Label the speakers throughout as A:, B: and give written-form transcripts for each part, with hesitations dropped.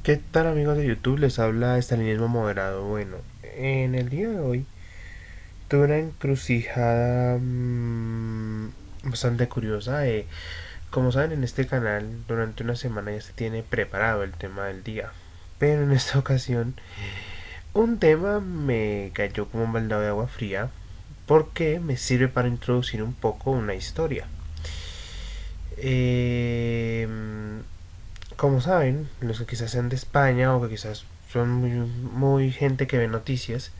A: ¿Qué tal amigos de YouTube? Les habla estalinismo moderado. Bueno, en el día de hoy tuve una encrucijada bastante curiosa. Como saben, en este canal durante una semana ya se tiene preparado el tema del día. Pero en esta ocasión un tema me cayó como un baldado de agua fría porque me sirve para introducir un poco una historia. Eh, Como saben, los que quizás sean de España o que quizás son muy gente que ve noticias,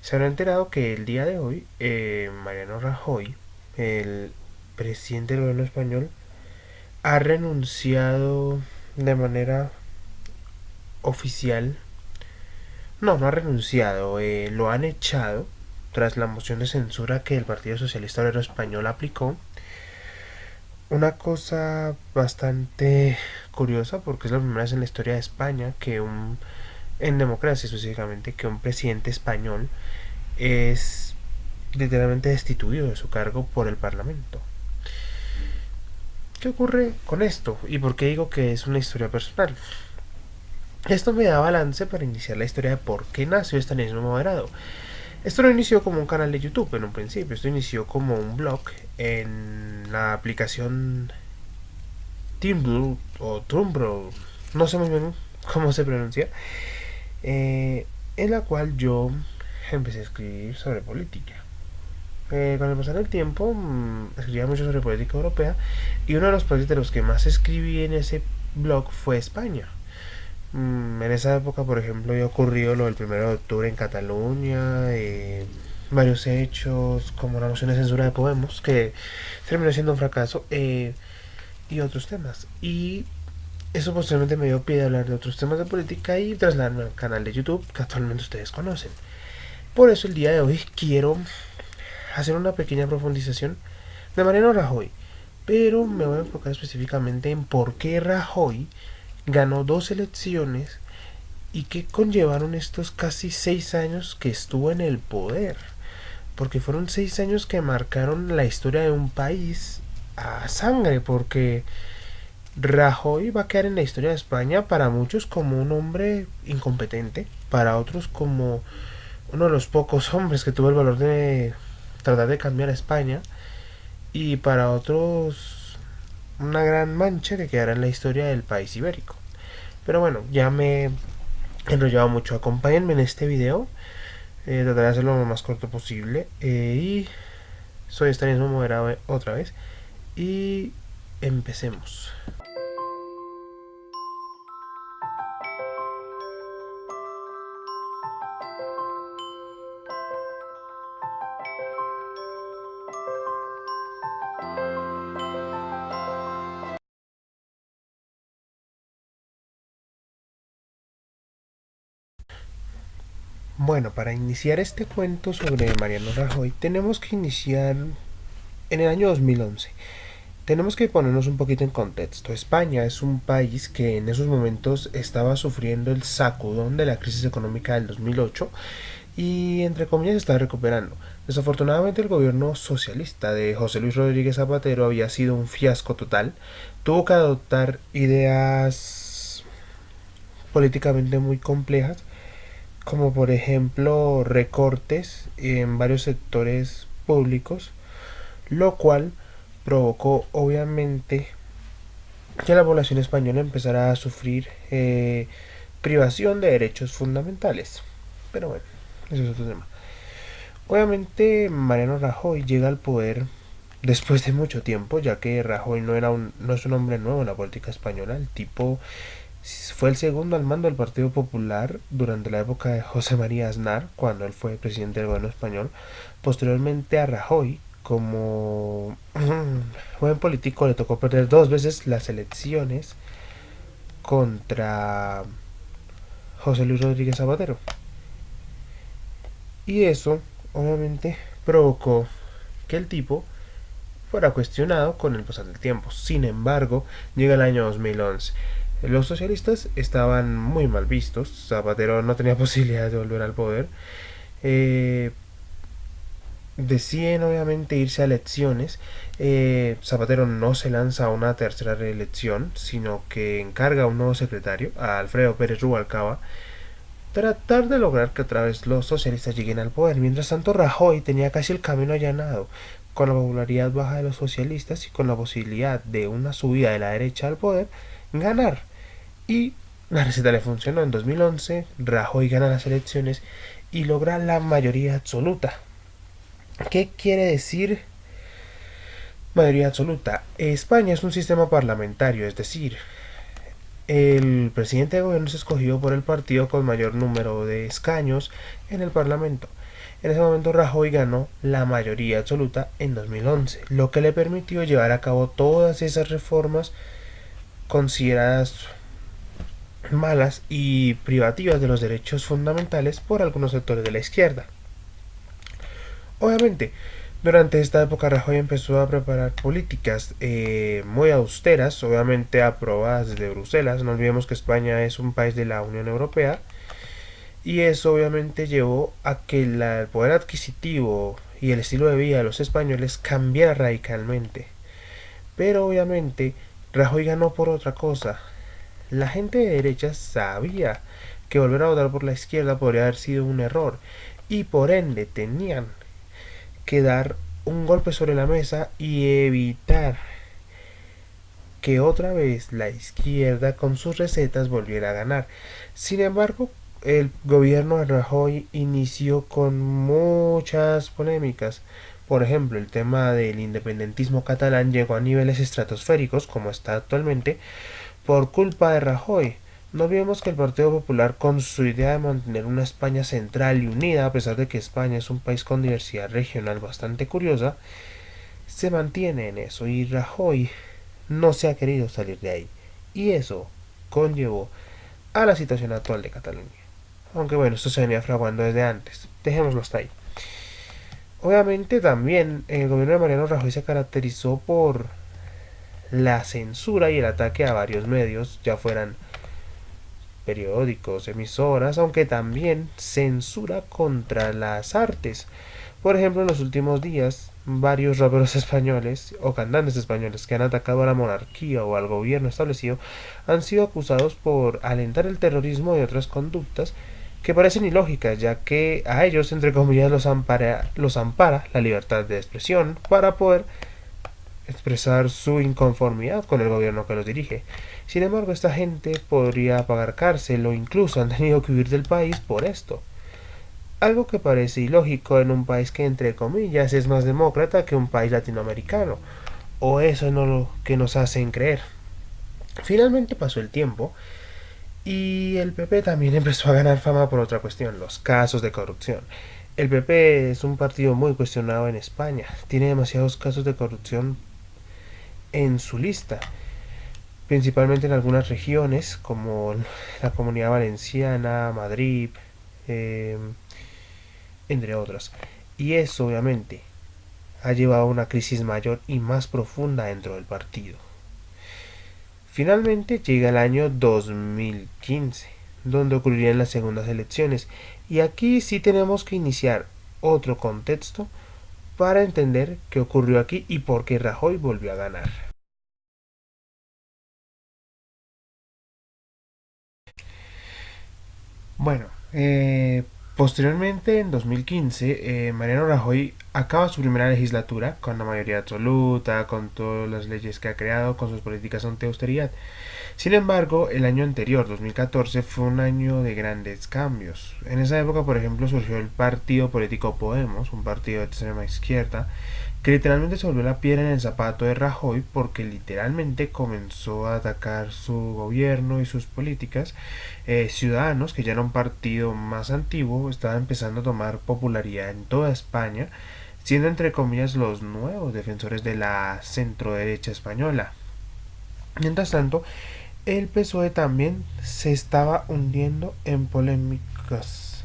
A: se habrá enterado que el día de hoy Mariano Rajoy, el presidente del gobierno español, ha renunciado de manera oficial. No, no ha renunciado, lo han echado tras la moción de censura que el Partido Socialista Obrero Español aplicó. Una cosa bastante curiosa porque es la primera vez en la historia de España que en democracia específicamente, que un presidente español es literalmente destituido de su cargo por el Parlamento. ¿Qué ocurre con esto? ¿Y por qué digo que es una historia personal? Esto me da balance para iniciar la historia de por qué nació este estalinismo moderado. Esto no inició como un canal de YouTube en un principio, esto inició como un blog en la aplicación Tumblr o Tumblr, no sé muy bien cómo se pronuncia, en la cual yo empecé a escribir sobre política. Con el pasar del tiempo escribía mucho sobre política europea y uno de los países de los que más escribí en ese blog fue España. En esa época, por ejemplo, ya ocurrió lo del 1 de octubre en Cataluña, varios hechos como la moción de censura de Podemos, que terminó siendo un fracaso, y otros temas. Y eso posteriormente me dio pie a hablar de otros temas de política y trasladarme al canal de YouTube que actualmente ustedes conocen. Por eso el día de hoy quiero hacer una pequeña profundización de Mariano Rajoy, pero me voy a enfocar específicamente en por qué Rajoy ganó dos elecciones y qué conllevaron estos casi 6 años que estuvo en el poder. Porque fueron 6 años que marcaron la historia de un país a sangre, porque Rajoy va a quedar en la historia de España para muchos como un hombre incompetente, para otros como uno de los pocos hombres que tuvo el valor de tratar de cambiar a España, y para otros una gran mancha que quedará en la historia del país ibérico. Pero bueno, ya me he enrollado mucho. Acompáñenme en este video. Trataré de hacerlo lo más corto posible. Y soy Estanismo Moderado otra vez. Y empecemos. Bueno, para iniciar este cuento sobre Mariano Rajoy, tenemos que iniciar en el año 2011. Tenemos que ponernos un poquito en contexto. España es un país que en esos momentos estaba sufriendo el sacudón de la crisis económica del 2008 y entre comillas se está recuperando. Desafortunadamente el gobierno socialista de José Luis Rodríguez Zapatero había sido un fiasco total. Tuvo que adoptar ideas políticamente muy complejas, como por ejemplo recortes en varios sectores públicos, lo cual provocó obviamente que la población española empezara a sufrir privación de derechos fundamentales. Pero bueno, eso es otro tema. Obviamente Mariano Rajoy llega al poder después de mucho tiempo, ya que Rajoy no es un hombre nuevo en la política española. El tipo fue el segundo al mando del Partido Popular durante la época de José María Aznar, cuando él fue presidente del gobierno español. Posteriormente a Rajoy, como buen político, le tocó perder dos veces las elecciones contra José Luis Rodríguez Zapatero. Y eso, obviamente, provocó que el tipo fuera cuestionado con el pasar del tiempo. Sin embargo, llega el año 2011. Los socialistas estaban muy mal vistos. Zapatero no tenía posibilidad de volver al poder. Eh, deciden obviamente irse a elecciones. Zapatero no se lanza a una tercera reelección, sino que encarga a un nuevo secretario, a Alfredo Pérez Rubalcaba, tratar de lograr que otra vez los socialistas lleguen al poder. Mientras tanto, Rajoy tenía casi el camino allanado, con la popularidad baja de los socialistas y con la posibilidad de una subida de la derecha al poder, ganar. Y la receta le funcionó. En 2011, Rajoy gana las elecciones y logra la mayoría absoluta. ¿Qué quiere decir mayoría absoluta? España es un sistema parlamentario, es decir, el presidente de gobierno es escogido por el partido con mayor número de escaños en el Parlamento. En ese momento Rajoy ganó la mayoría absoluta en 2011, lo que le permitió llevar a cabo todas esas reformas consideradas malas y privativas de los derechos fundamentales por algunos sectores de la izquierda. Obviamente, durante esta época Rajoy empezó a preparar políticas muy austeras, obviamente aprobadas desde Bruselas. No olvidemos que España es un país de la Unión Europea y eso obviamente llevó a que el poder adquisitivo y el estilo de vida de los españoles cambiara radicalmente. Pero obviamente Rajoy ganó por otra cosa. La gente de derecha sabía que volver a votar por la izquierda podría haber sido un error y por ende tenían que dar un golpe sobre la mesa y evitar que otra vez la izquierda con sus recetas volviera a ganar. Sin embargo, el gobierno de Rajoy inició con muchas polémicas. Por ejemplo, el tema del independentismo catalán llegó a niveles estratosféricos, como está actualmente, por culpa de Rajoy. No olvidemos que el Partido Popular, con su idea de mantener una España central y unida, a pesar de que España es un país con diversidad regional bastante curiosa, se mantiene en eso y Rajoy no se ha querido salir de ahí. Y eso conllevó a la situación actual de Cataluña. Aunque bueno, esto se venía fraguando desde antes. Dejémoslo hasta ahí. Obviamente también el gobierno de Mariano Rajoy se caracterizó por la censura y el ataque a varios medios, ya fueran periódicos, emisoras, aunque también censura contra las artes. Por ejemplo, en los últimos días, varios raperos españoles o cantantes españoles que han atacado a la monarquía o al gobierno establecido han sido acusados por alentar el terrorismo y otras conductas que parecen ilógicas, ya que a ellos, entre comillas, los ampara la libertad de expresión para poder expresar su inconformidad con el gobierno que los dirige. Sin embargo, esta gente podría pagar cárcel o incluso han tenido que huir del país por esto. Algo que parece ilógico en un país que, entre comillas, es más demócrata que un país latinoamericano. O eso no lo que nos hacen creer. Finalmente pasó el tiempo y el PP también empezó a ganar fama por otra cuestión, los casos de corrupción. El PP es un partido muy cuestionado en España. Tiene demasiados casos de corrupción en su lista, principalmente en algunas regiones como la Comunidad Valenciana, Madrid, eh, entre otras. Y eso obviamente ha llevado a una crisis mayor y más profunda dentro del partido. Finalmente llega el año 2015, donde ocurrirían las segundas elecciones, y aquí sí tenemos que iniciar otro contexto para entender qué ocurrió aquí y por qué Rajoy volvió a ganar. Bueno, posteriormente en 2015, Mariano Rajoy acaba su primera legislatura con la mayoría absoluta, con todas las leyes que ha creado, con sus políticas anti-austeridad. Sin embargo, el año anterior, 2014, fue un año de grandes cambios. En esa época, por ejemplo, surgió el partido político Podemos, un partido de extrema izquierda, que literalmente se volvió la piedra en el zapato de Rajoy porque literalmente comenzó a atacar su gobierno y sus políticas. Ciudadanos, que ya era un partido más antiguo, estaba empezando a tomar popularidad en toda España, siendo entre comillas los nuevos defensores de la centroderecha española. Mientras tanto, el PSOE también se estaba hundiendo en polémicas.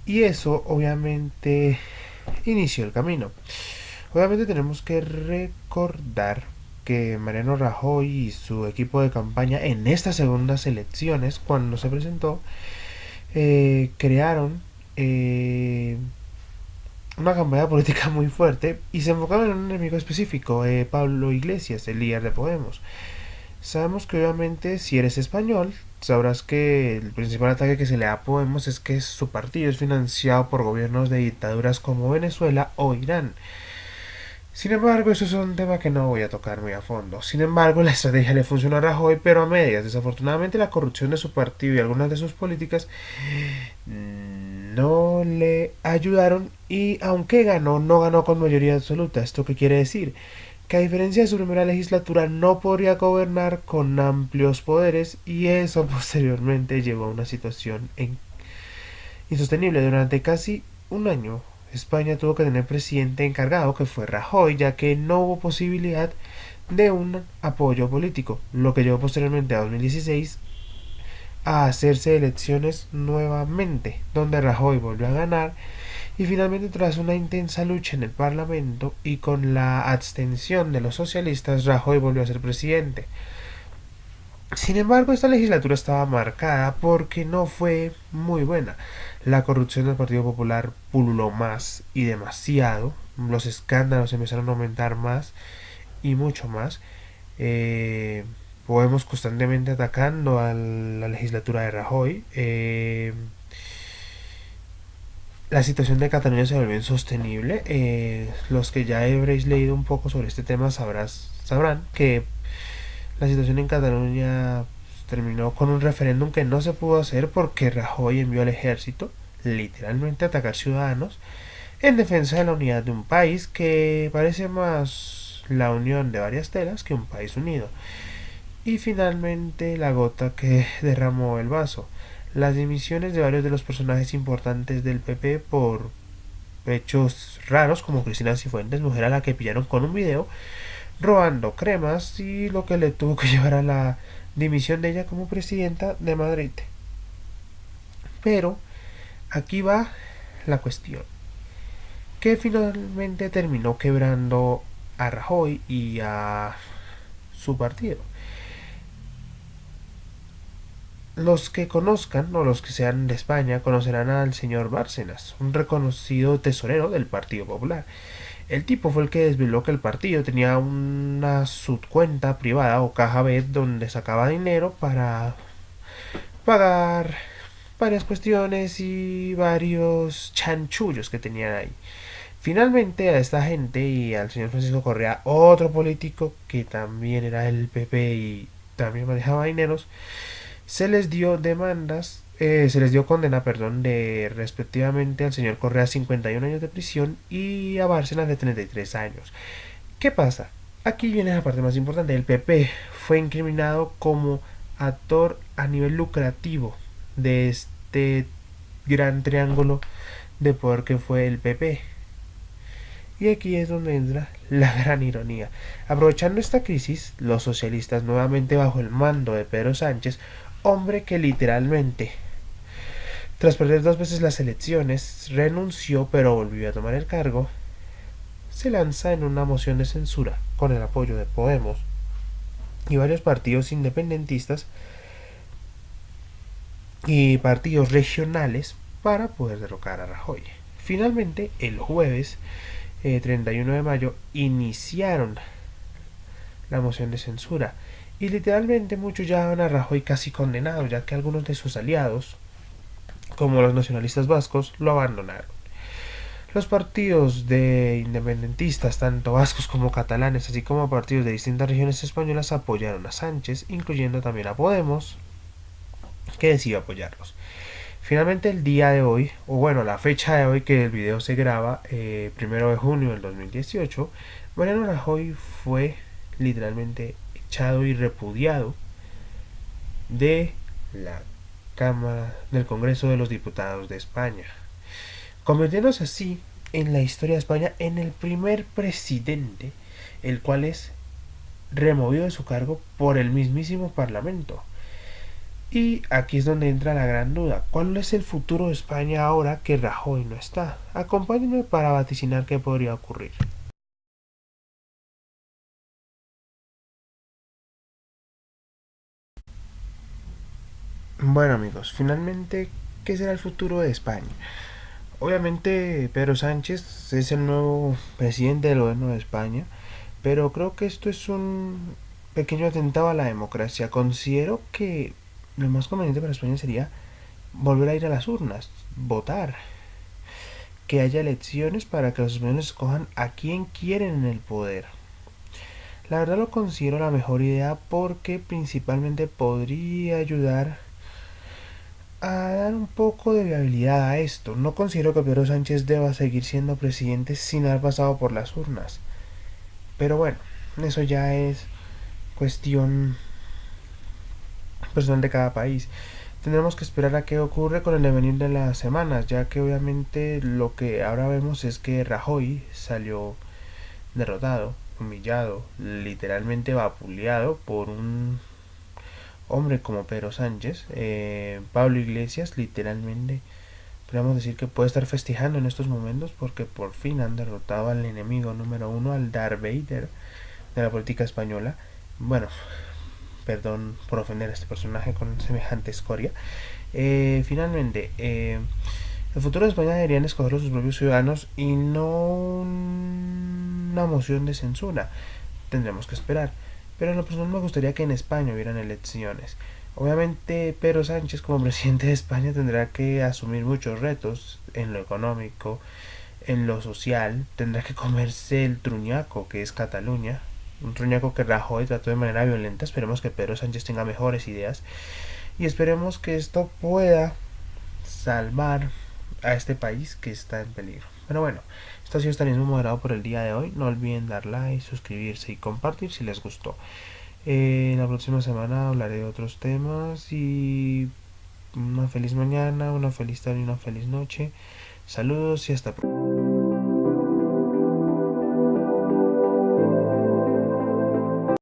A: Y eso obviamente inició el camino. Obviamente tenemos que recordar que Mariano Rajoy y su equipo de campaña en estas segundas elecciones, cuando se presentó, crearon una campaña política muy fuerte y se enfocaban en un enemigo específico, Pablo Iglesias, el líder de Podemos. Sabemos que obviamente si eres español, sabrás que el principal ataque que se le da a Podemos es que su partido es financiado por gobiernos de dictaduras como Venezuela o Irán. Sin embargo, eso es un tema que no voy a tocar muy a fondo. Sin embargo, la estrategia le funcionó a Rajoy, pero a medias. Desafortunadamente, la corrupción de su partido y algunas de sus políticas no le ayudaron y aunque ganó, no ganó con mayoría absoluta. ¿Esto qué quiere decir? Que a diferencia de su primera legislatura no podría gobernar con amplios poderes y eso posteriormente llevó a una situación insostenible durante casi un año. España tuvo que tener presidente encargado que fue Rajoy, ya que no hubo posibilidad de un apoyo político, lo que llevó posteriormente a 2016 a hacerse elecciones nuevamente, donde Rajoy volvió a ganar y finalmente tras una intensa lucha en el Parlamento y con la abstención de los socialistas, Rajoy volvió a ser presidente. Sin embargo, esta legislatura estaba marcada porque no fue muy buena. La corrupción del Partido Popular pululó más y demasiado. Los escándalos empezaron a aumentar más y mucho más. Eh, Podemos constantemente atacando a la legislatura de Rajoy. La situación de Cataluña se volvió insostenible. Los que ya habréis leído un poco sobre este tema sabrán que la situación en Cataluña terminó con un referéndum que no se pudo hacer porque Rajoy envió al ejército literalmente a atacar ciudadanos en defensa de la unidad de un país que parece más la unión de varias telas que un país unido. Y finalmente la gota que derramó el vaso, las dimisiones de varios de los personajes importantes del PP por hechos raros como Cristina Cifuentes, mujer a la que pillaron con un video robando cremas y lo que le tuvo que llevar a la dimisión de ella como presidenta de Madrid. Pero aquí va la cuestión, que finalmente terminó quebrando a Rajoy y a su partido. Los que conozcan o los que sean de España conocerán al señor Bárcenas, un reconocido tesorero del Partido Popular. El tipo fue el que desveló que el partido tenía una subcuenta privada o caja B donde sacaba dinero para pagar varias cuestiones y varios chanchullos que tenían ahí. Finalmente a esta gente y al señor Francisco Correa, otro político que también era del PP y también manejaba dineros, se les dio demandas, se les dio condena, perdón, de respectivamente al señor Correa 51 años de prisión y a Bárcenas de 33 años. ¿Qué pasa? Aquí viene la parte más importante. El PP fue incriminado como actor a nivel lucrativo de este gran triángulo de poder que fue el PP. Y aquí es donde entra la gran ironía. Aprovechando esta crisis, los socialistas nuevamente bajo el mando de Pedro Sánchez, hombre que literalmente, tras perder dos veces las elecciones, renunció pero volvió a tomar el cargo, se lanza en una moción de censura con el apoyo de Podemos y varios partidos independentistas y partidos regionales para poder derrocar a Rajoy. Finalmente, el jueves 31 de mayo iniciaron la moción de censura y literalmente muchos ya van a Rajoy casi condenado, ya que algunos de sus aliados, como los nacionalistas vascos, lo abandonaron. Los partidos de independentistas, tanto vascos como catalanes, así como partidos de distintas regiones españolas, apoyaron a Sánchez, incluyendo también a Podemos, que decidió apoyarlos. Finalmente el día de hoy, o bueno, la fecha de hoy que el video se graba, 1 de junio del 2018, Mariano Rajoy fue literalmente echado y repudiado de la Cámara del Congreso de los Diputados de España, convirtiéndose así en la historia de España en el primer presidente el cual es removido de su cargo por el mismísimo Parlamento. Y aquí es donde entra la gran duda. ¿Cuál es el futuro de España ahora que Rajoy no está? Acompáñenme para vaticinar qué podría ocurrir. Bueno amigos, finalmente, ¿qué será el futuro de España? Obviamente Pedro Sánchez es el nuevo presidente del gobierno de España, pero creo que esto es un pequeño atentado a la democracia. Considero que lo más conveniente para España sería volver a ir a las urnas, votar, que haya elecciones para que los españoles escojan a quien quieren en el poder. La verdad lo considero la mejor idea porque principalmente podría ayudar a dar un poco de viabilidad a esto. No considero que Pedro Sánchez deba seguir siendo presidente sin haber pasado por las urnas. Pero bueno, eso ya es cuestión personal de cada país. Tendremos que esperar a qué ocurre con el devenir de las semanas, ya que obviamente lo que ahora vemos es que Rajoy salió derrotado, humillado, literalmente vapuleado por un hombre como Pedro Sánchez. Pablo Iglesias literalmente podríamos decir que puede estar festejando en estos momentos porque por fin han derrotado al enemigo número uno, al Darth Vader de la política española. Bueno, perdón por ofender a este personaje con semejante escoria. Finalmente, el futuro de España deberían escogerlo sus propios ciudadanos y no una moción de censura. Tendremos que esperar. Pero en lo personal me gustaría que en España hubieran elecciones. Obviamente Pedro Sánchez como presidente de España tendrá que asumir muchos retos en lo económico, en lo social, tendrá que comerse el truñaco que es Cataluña, un truñaco que Rajoy trató de manera violenta. Esperemos que Pedro Sánchez tenga mejores ideas y esperemos que esto pueda salvar a este país que está en peligro. Pero bueno, esto ha sido Estanismo Moderado por el día de hoy. No olviden dar like, suscribirse y compartir si les gustó. La próxima semana hablaré de otros temas y una feliz mañana, una feliz tarde y una feliz noche. Saludos y hasta pronto.